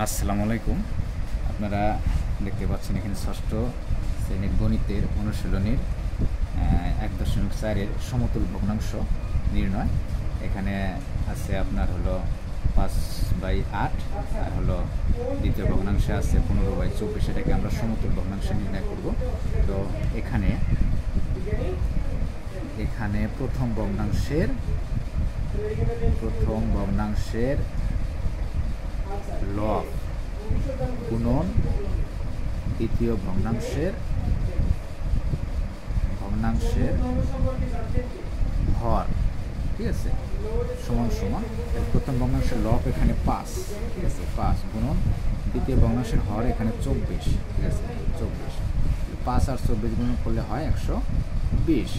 আসসালামু আলাইকুম। আপনারা দেখতে পাচ্ছেন এখানে ষষ্ঠ শ্রেণীর গণিতের অনুশীলনীর 1.4-এর সমতুল ভগ্নাংশ নির্ণয়। এখানে আছে আপনার হলো 5/8 আর হলো দ্বিতীয় ভগ্নাংশে আছে 15/24। এটাকে আমরা সমতুল ভগ্নাংশে নির্ণয় করব। তো এখানে প্রথম ভগ্নাংশের লব গুণন দ্বিতীয় ভগ্নাংশের হর, ঠিক আছে, সমান সমান প্রথম ভগ্নাংশের লব এখানে 5, ঠিক আছে, 5 গুণন দ্বিতীয় ভগ্নাংশের হর এখানে 24, ঠিক আছে, 24। 5 আর 24 গুণন করলে হয় 120।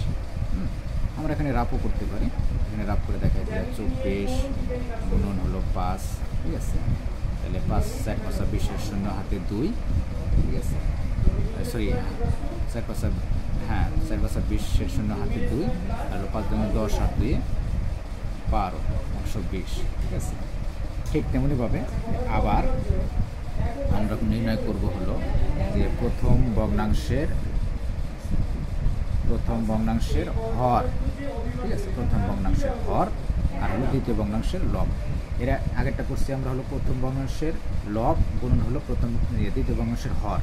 আমরা এখানে রাপও করতে পারি, এখানে রাপ করে দেখাই দিলে 24 গুণন হলো 5, ঠিক আছে। তাহলে 5 4 5 20-এর শূন্য হাতে 2, ঠিক আছে, সরি 4 5 4 5 20-এর শূন্য হাতে 2 আর 5 2 10 আর 2 12 120, ঠিক আছে। ঠিক তেমনিভাবে আবার আমরা নির্ণয় করব হলো যে প্রথম ভগ্নাংশের হর, ঠিক আছে, প্রথম ভগ্নাংশের হর আর হলো দ্বিতীয় ভগ্নাংশের লব। এরা আগেরটা করছি আমরা হলো প্রথম ভগ্নাংশের লব গুণন হলো দ্বিতীয় ভগ্নাংশের হর।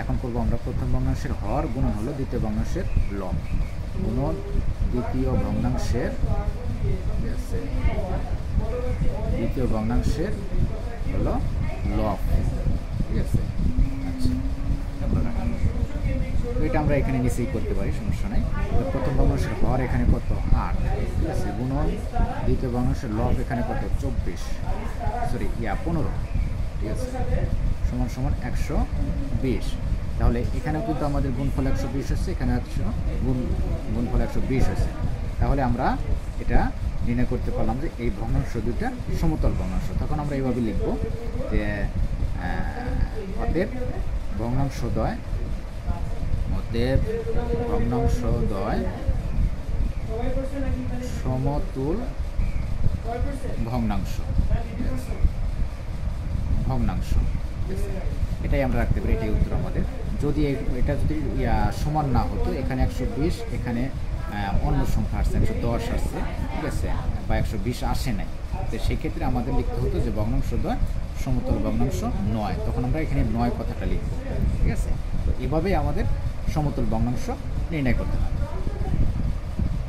এখন করব আমরা প্রথম ভগ্নাংশের হর গুণন হলো দ্বিতীয় ভগ্নাংশের লব গুণন দ্বিতীয় ভগ্নাংশের হলো লব, ঠিক আছে। আচ্ছা, এটা আমরা এখানে নিচেই করতে পারি, সমস্যা নাই। প্রথম ভগ্নাংশের হর এখানে কত 8, ঠিক আছে, গুণন দ্বিতীয় ভগ্নাংশের লব এখানে কত 15, ঠিক আছে, সমান সমান 120। তাহলে এখানেও কিন্তু আমাদের গুণফল 120 হচ্ছে, এখানে গুণফল 120 হচ্ছে। তাহলে আমরা এটা নির্ণয় করতে পারলাম যে এই ভগ্নাংশ দুইটা সমতল ভগ্নাংশ। তখন আমরা এইভাবে লিখব যে অতএব ভগ্নাংশদ্বয় সমতুল ভগ্নাংশ। এটাই আমরা রাখতে পারি, এটাই উত্তর আমাদের। যদি এটা যদি সমান না হতো, এখানে 120, এখানে অন্য সংখ্যা আসছে 110 আসছে, ঠিক আছে, বা 120 আসে নাই, তো সেক্ষেত্রে আমাদের লিখতে হতো যে ভগ্নাংশদ্বয় সমতল ভগ্নাংশ নয়। তখন আমরা এখানে 9 কথাটা লিখব, ঠিক আছে। তো এভাবেই আমাদের সমতল ভগ্নাংশ নির্ণয় করতে হবে।